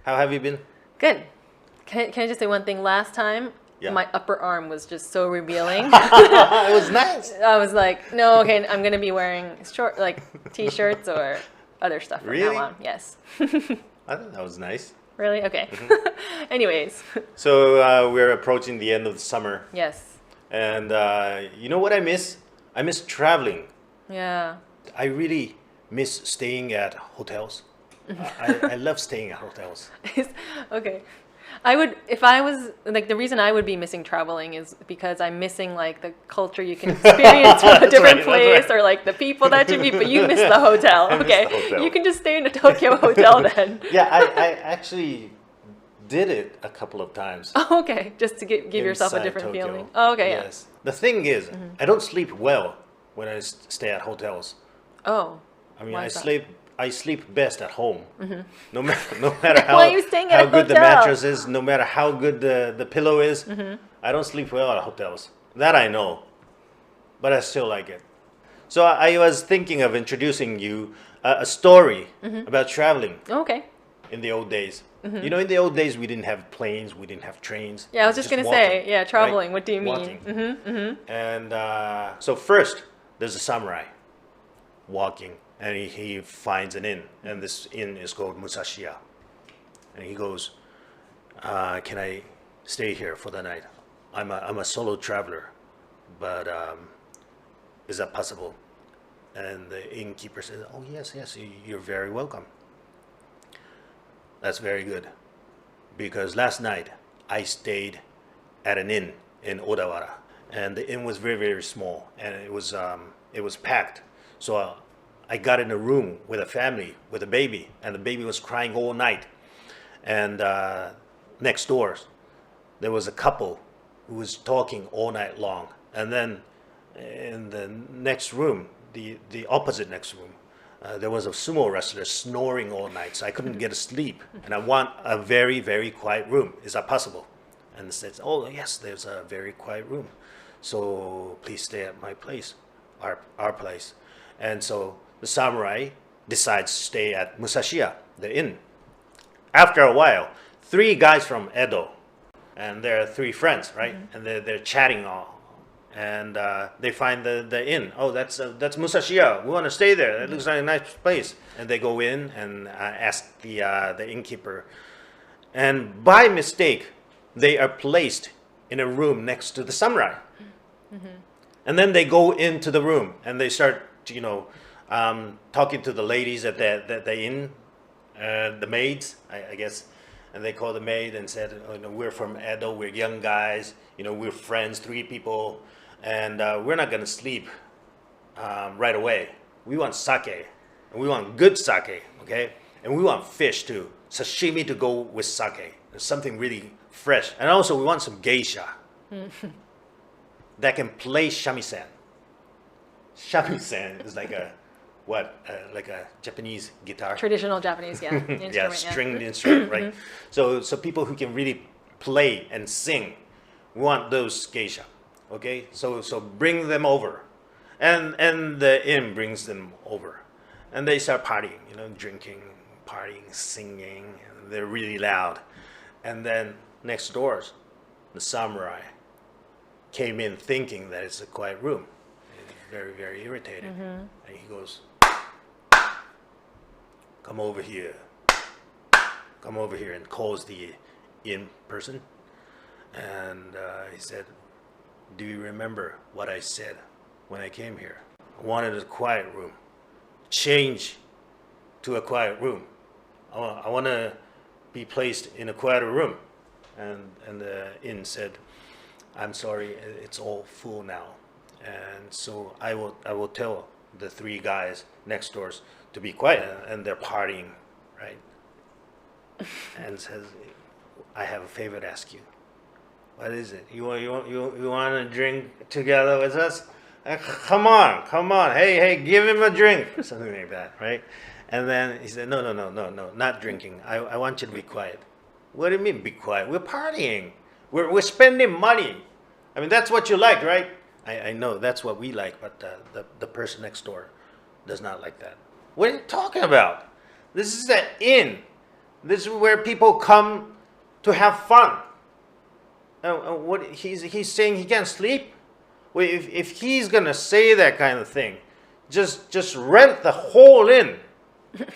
How have you been? Good. Can I just say one thing? Last time, Yeah. my upper arm was just so revealing. It was nice. I was like, no, okay, I'm gonna be wearing short, like t-shirts or other stuff from Really? now on. Yes. I thought that was nice. Really? Okay. Anyways. So we're approaching the end of the summer, Yes. and you know what I miss? I miss traveling. Yeah. I really miss staying at hotels. I love staying at hotels. Okay. I would, if I was, like, the reason I would be missing traveling is because I'm missing, like, the culture you can experience from a different place or, like, the people that you meet, but you miss the hotel. I miss Okay. the hotel. You can just stay in a Tokyo hotel then. Yeah, I actually did it a couple of times. Oh, okay. Just to give yourself a inside different Tokyo. feeling. Oh, okay, yeah. Yes. The thing is, I don't sleep well when I stay at hotels. Oh. I mean, Why I is that? sleep best at home. No matter how, Why are you staying at how a good the hotel? mattress is, no matter how good the pillow is, I don't sleep well at hotels. That I know, but I still like it. So I was thinking of introducing you a story about traveling Okay. in the old days. You know, in the old days, we didn't have planes, we didn't have trains. Yeah, I was just going to say, walking, yeah, traveling. right? What do you mean? Walking. And so first, there's a samurai walking, and he finds an inn, and this inn is called Musashiya. And he goes, "Can I stay here for the night? I'm a solo traveler, but is that possible?" And the innkeeper says, "Oh yes, you're very welcome." That's very good, because last night I stayed at an inn in Odawara, and the inn was very, very small, and it was packed. So I got in a room with a family with a baby, and the baby was crying all night. And next door, there was a couple who was talking all night long, and then in the next room, the opposite next room, there was a sumo wrestler snoring all night, so I couldn't get to sleep. And I want a very, very quiet room. Is that possible? And it says, "Oh yes, there's a very quiet room. So please stay at my place, our place." And so the samurai decides to stay at Musashiya, the inn. After a while, 3 guys from Edo, and they're 3 friends, right? And they're chatting all. And they find the inn. "Oh, that's Musashiya. We want to stay there. It looks like a nice place." And they go in and ask the innkeeper. And by mistake, they are placed in a room next to the samurai. And then they go into the room and they start, talking to the ladies at the inn, the maids, I guess. And they called the maid and said, "We're from Edo. We're young guys. We're friends, 3 people. And we're not going to sleep right away. We want sake. And we want good sake, okay? And we want fish too. Sashimi to go with sake. Something really fresh. And also we want some geisha that can play shamisen." Shamisen is like like a Japanese guitar. Traditional Japanese, yeah. Instrument, Yeah, stringed instrument, right? So people who can really play and sing, we want those geisha. Okay, so bring them over, and the inn brings them over, and they start partying, drinking, partying, singing, and they're really loud. And then next doors, the samurai came in thinking that it's a quiet room. He's very, very irritated, and he goes, "Come over here, and calls the inn person, and he said, "Do you remember what I said when I came here? I wanted a quiet room. Change to a quiet room. I want to be placed in a quieter room." And the inn said, "I'm sorry, it's all full now. And so I will tell the 3 guys next doors to be quiet." And they're partying, right? And says, "I have a favor to ask you." "What is it? You want to drink together with us? Come on. Hey, give him a drink." Or something like that, right? And then he said, "No, not drinking. I want you to be quiet." "What do you mean be quiet? We're partying. We're spending money. I mean, that's what you like, right?" I know that's what we like, but the person next door does not like that." "What are you talking about? This is an inn. This is where people come to have fun. What he's saying he can't sleep? Well, if he's gonna say that kind of thing, just rent the whole inn.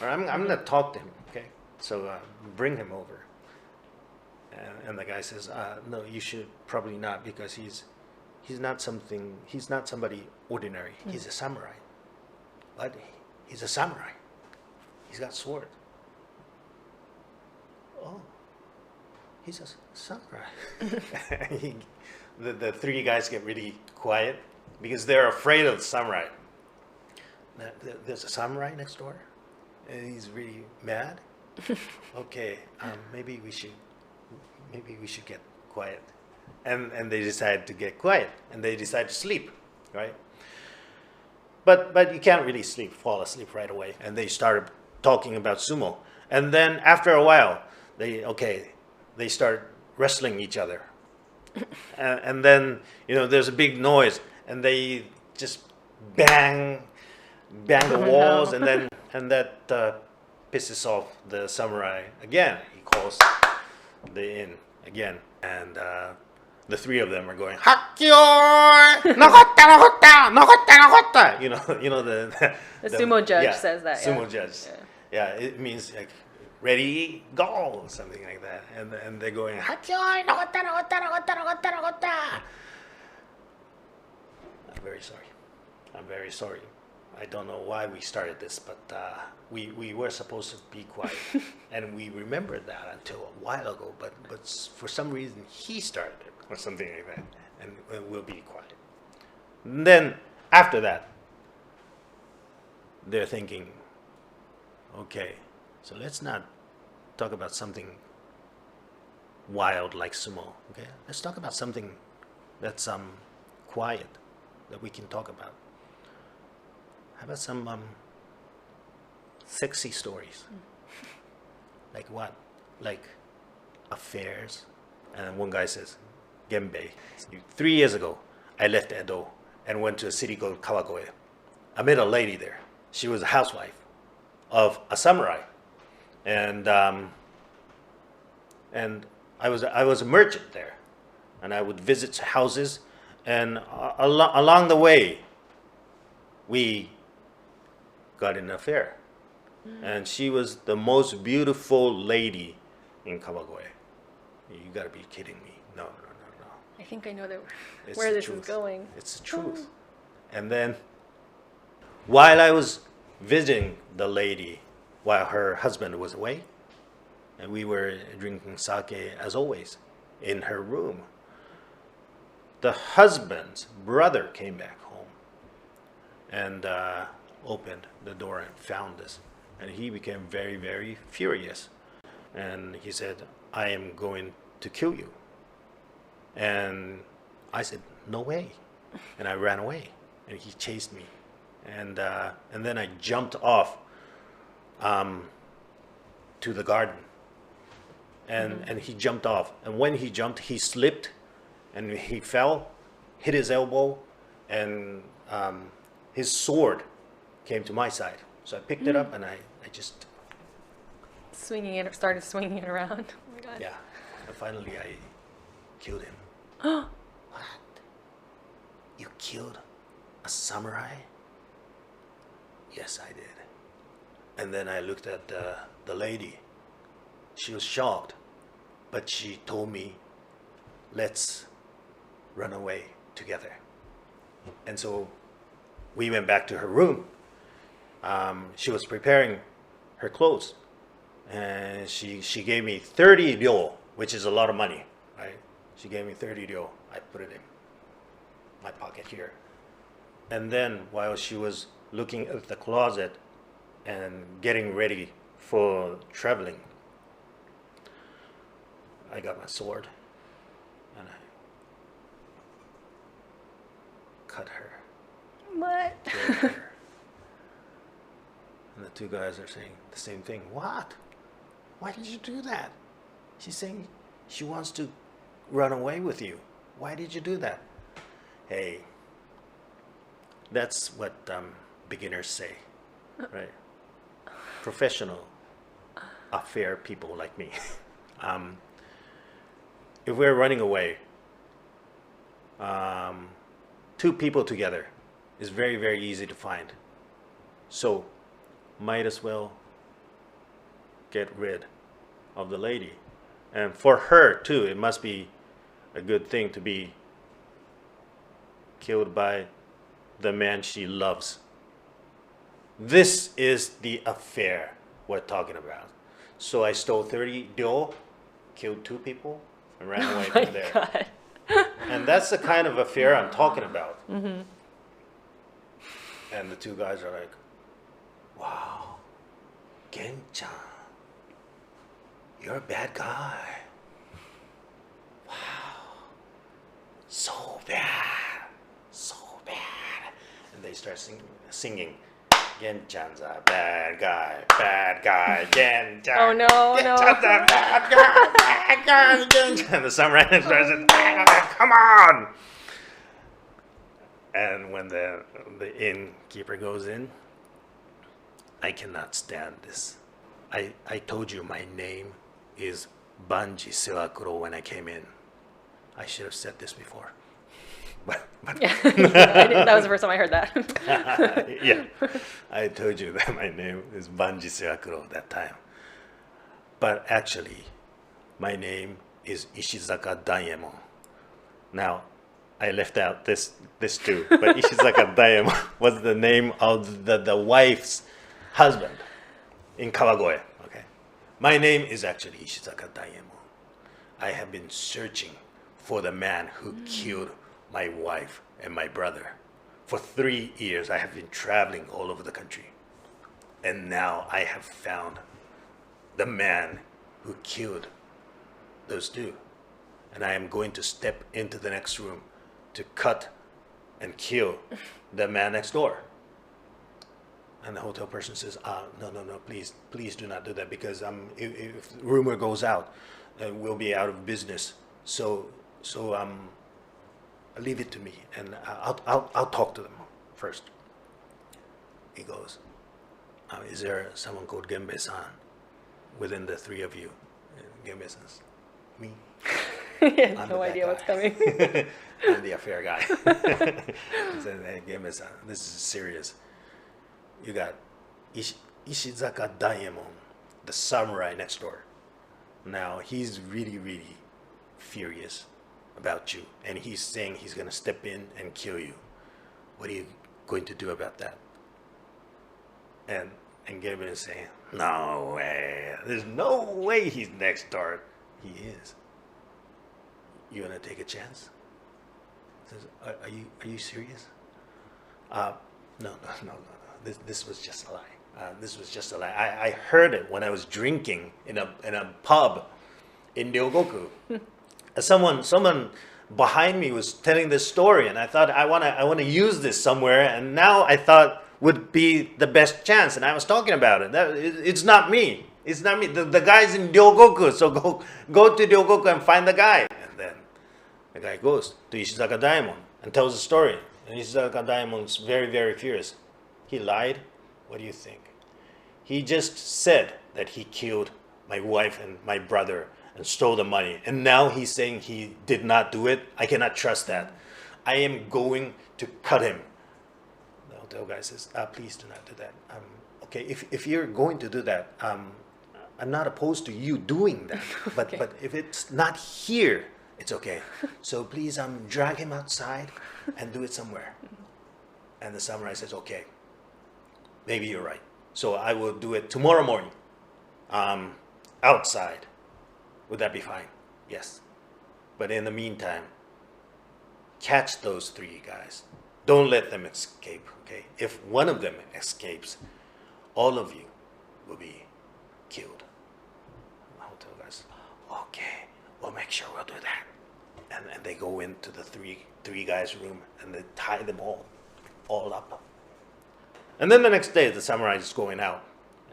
I'm gonna talk to him. Okay, so bring him over. And the guy says, no, you should probably not, because he's not somebody ordinary. He's a samurai. What? He's a samurai. He's got sword. Oh, he's a samurai. The three guys get really quiet because they're afraid of the samurai. There's a samurai next door, and he's really mad. Okay, maybe we should get quiet. And they decide to get quiet, and they decide to sleep, right? But you can't really fall asleep right away. And they started talking about sumo, and then after a while, they start wrestling each other, and then there's a big noise, and they just bang the walls, and that pisses off the samurai again. He calls the inn again, and the three of them are going Hakkyo, Nokotta, Nokotta, Nokotta, Nokotta. The sumo judge says that. Sumo judge. Yeah, it means like ready, go, something like that, and they're going Hakkyo, Nokotta, Nokotta, Nokotta, Nokotta, Nokotta. I'm very sorry. I don't know why we started this, but we were supposed to be quiet, and we remembered that until a while ago. But for some reason he started it or something like that, and we'll be quiet. And then after that, they're thinking, okay, so let's not talk about something wild like sumo. Okay, let's talk about something that's quiet that we can talk about. How about some sexy stories? Like what? Like affairs? And one guy says, Genbei. 3 years ago, I left Edo and went to a city called Kawagoe. I met a lady there. She was a housewife of a samurai. And I was a merchant there. And I would visit houses. And along the way, we got in an affair. And she was the most beautiful lady in Kawagoe. You gotta be kidding me. No. I think I know where this is going. It's the truth. And then, while I was visiting the lady, while her husband was away, and we were drinking sake as always in her room, the husband's brother came back home and opened the door and found this. And he became very, very furious. And he said, I am going to kill you. And I said, no way. And I ran away. And he chased me. And then I jumped off to the garden. And he jumped off. And when he jumped, he slipped. And he fell, hit his elbow. And his sword came to my side. So I picked it up and I just started swinging it around. Oh my god. Yeah. And finally I killed him. What? You killed a samurai? Yes, I did. And then I looked at the lady. She was shocked, but she told me, let's run away together. And so we went back to her room. She was preparing her clothes, and she gave me 30 ryo, which is a lot of money, right? She gave me 30 ryo. I put it in my pocket here. And then while she was looking at the closet and getting ready for traveling, I got my sword and I cut her. What? Killed her. And the two guys are saying the same thing. What? Why did you do that? She's saying she wants to run away with you. Why did you do that? Hey, that's what beginners say, right? Professional affair people like me. If we're running away, two people together is very, very easy to find. So might as well get rid of the lady. And for her too, it must be a good thing to be killed by the man she loves. This is the affair we're talking about. So I stole 30 ryo, killed 2 people, and ran away My from there. God. And that's the kind of affair I'm talking about. Mm-hmm. And the 2 guys are like, wow, Gen-chan, you're a bad guy. Wow, so bad, so bad. And they start singing. Gen-chan's a bad guy, Gen-chan. Oh no, Gen-chan's no. a bad guy, Gen-chan. The samurai starts, come on! And when the innkeeper goes in, I cannot stand this. I told you my name is Banji Sewakuro when I came in. I should have said this before. But Yeah, that was the first time I heard that. yeah, I told you that my name is Banji Sewakuro that time. But actually, my name is Ishizaka Daimon. Now, I left out this too, but Ishizaka Daimon was the name of the wife's husband in Kawagoe. Okay, my name is actually Ishizaka Daimon. I have been searching for the man who killed my wife and my brother. For 3 years, I have been traveling all over the country. And now I have found the man who killed those 2. And I am going to step into the next room to cut and kill the man next door. And the hotel person says, no, please do not do that, because if rumor goes out, we'll be out of business. So leave it to me, and I'll talk to them first. He goes, is there someone called Genbei-san within the 3 of you? Genbei-san's me. He has no idea what's coming. I'm the affair guy. He said, hey, Genbei-san, this is serious. You got Ishizaka Daimon, the samurai next door. Now, he's really, really furious about you, and he's saying he's going to step in and kill you. What are you going to do about that? And Gabriel is saying, no way, there's no way he's next door. He is. You want to take a chance? He says, are you serious? No. This was just a lie. This was just a lie. I heard it when I was drinking in a pub in Ryogoku. Someone behind me was telling this story, and I thought I want to use this somewhere, and now I thought would be the best chance, and I was talking about it. It's not me. It's not me. The guy's in Ryogoku, so go to Ryogoku and find the guy. And then the guy goes to Ishizaka Daimon and tells the story. And Ishizaka Daimon's very, very furious. He lied? What do you think? He just said that he killed my wife and my brother and stole the money. And now he's saying he did not do it. I cannot trust that. I am going to cut him. The hotel guy says, please do not do that. Okay, if you're going to do that, I'm not opposed to you doing that. But Okay. but if it's not here, it's okay. So please drag him outside and do it somewhere. And the samurai says, okay, maybe you're right. So I will do it tomorrow morning, outside. Would that be fine? Yes. But in the meantime, catch those 3 guys. Don't let them escape, okay? If one of them escapes, all of you will be killed. The hotel guys, okay, we'll make sure we'll do that. And they go into the three guys' room, and they tie them all up. And then the next day, the samurai is going out,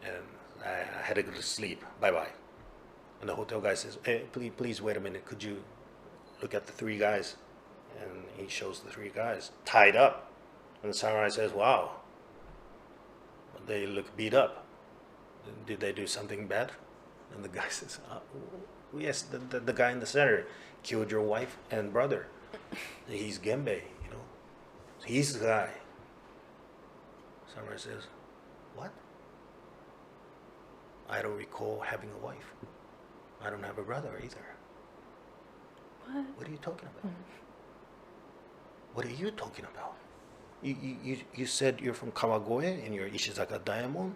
and I had to go to sleep. Bye-bye. And the hotel guy says, hey, please wait a minute. Could you look at the 3 guys? And he shows the 3 guys tied up. And the samurai says, wow, they look beat up. Did they do something bad? And the guy says, yes, the guy in the center killed your wife and brother. He's Genbei, you know. He's the guy. Samurai says, what? I don't recall having a wife. I don't have a brother either. What are you talking about? What are you talking about? You said you're from Kawagoe and you're Ishizaka Diamond,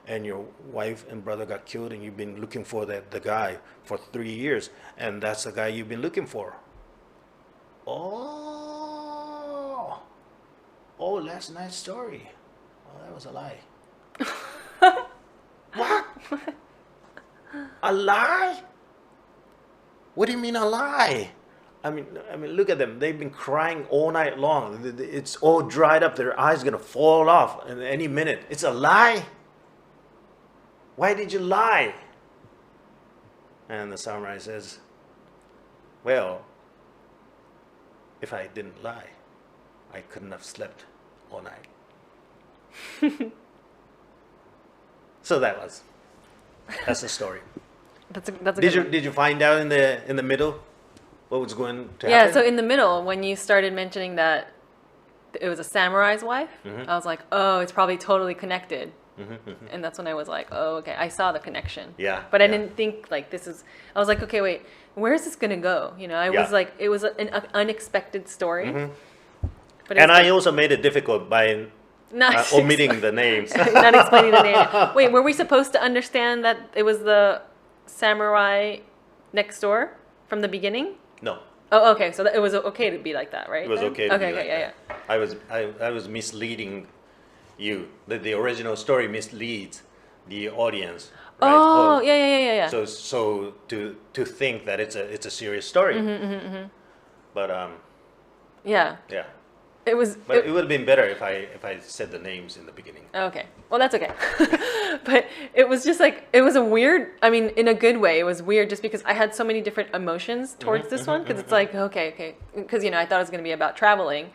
and your wife and brother got killed, and you've been looking for the guy for 3 years, and that's the guy you've been looking for. Oh, last night's story. Oh, that was a lie. What? A lie? What do you mean a lie? I mean, look at them. They've been crying all night long. It's all dried up. Their eyes gonna fall off in any minute. It's a lie. Why did you lie? And the samurai says, well, if I didn't lie, I couldn't have slept all night. So that's the story. That's a good one. Did you find out in the middle what was going to Yeah, happen? so in the middle, when you started mentioning that it was a samurai's wife, I was like, oh, it's probably totally connected. And that's when I was like, oh, okay, I saw the connection. Yeah. But I didn't think like this is, I was like, okay, wait, where is this going to go? You know, I was like, it was an unexpected story. But And I also made it difficult by not omitting the names. not explaining the name. Wait, were we supposed to understand that it was the samurai next door from the beginning? No. Oh, okay. So it was okay to be like that, right? It was then? okay to be okay, like yeah. I was misleading you. The original story misleads the audience. Right? Oh, yeah. So to think that it's a serious story. But Yeah. yeah. It was. But it would have been better if I said the names in the beginning. Okay. Well, that's okay. But it was just like, it was a weird, I mean, in a good way, it was weird just because I had so many different emotions towards this one. Because it's like, okay. Because, you know, I thought it was going to be about traveling.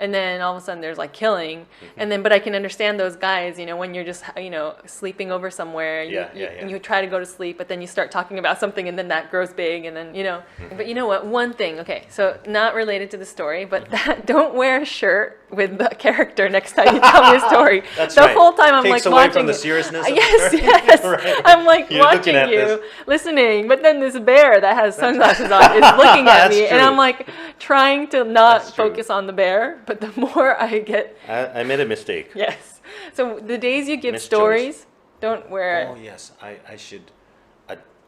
And then all of a sudden there's like killing. And then, but I can understand those guys, you know, when you're just, you know, sleeping over somewhere. And you try to go to sleep, but then you start talking about something and then that grows big. And then, you know. But you know what? One thing, okay, so not related to the story, but don't wear a shirt with the character next time you tell me a story. That's the right. whole time I'm Takes like away watching from the it. seriousness of Yes, the story. yes. Right. I'm like You're watching looking at you, this. listening, but then this bear that has sunglasses on is looking at That's me, and true. I'm like trying to not That's true. focus on the bear, but the more I get, I made a mistake. yes. So the days you give Mischoice. stories, don't wear Oh yes, I should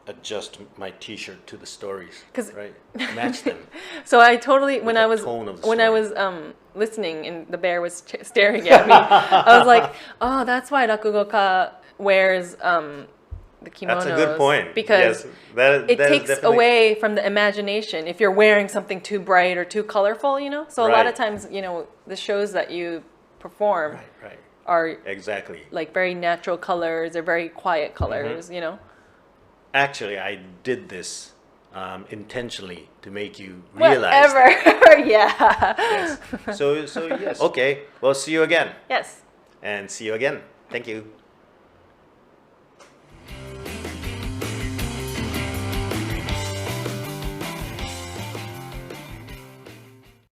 adjust my T-shirt to the stories. 'Cause- right, match them. So I totally when the I was tone of the when I story. was listening and the bear was staring at me, I was like, oh, that's why Rakugoka wears the kimonos. That's a good point. Because yes, that it is takes definitely- away from the imagination if you're wearing something too bright or too colorful, you know. So a lot of Right. times, you know, the shows that you perform Right. are Exactly. like very natural colors or very quiet colors, you know. Actually, I did this intentionally to make you realize. Whatever. Yeah. Yes. So yes. Okay. Well, see you again, Yes. and see you again. Thank you.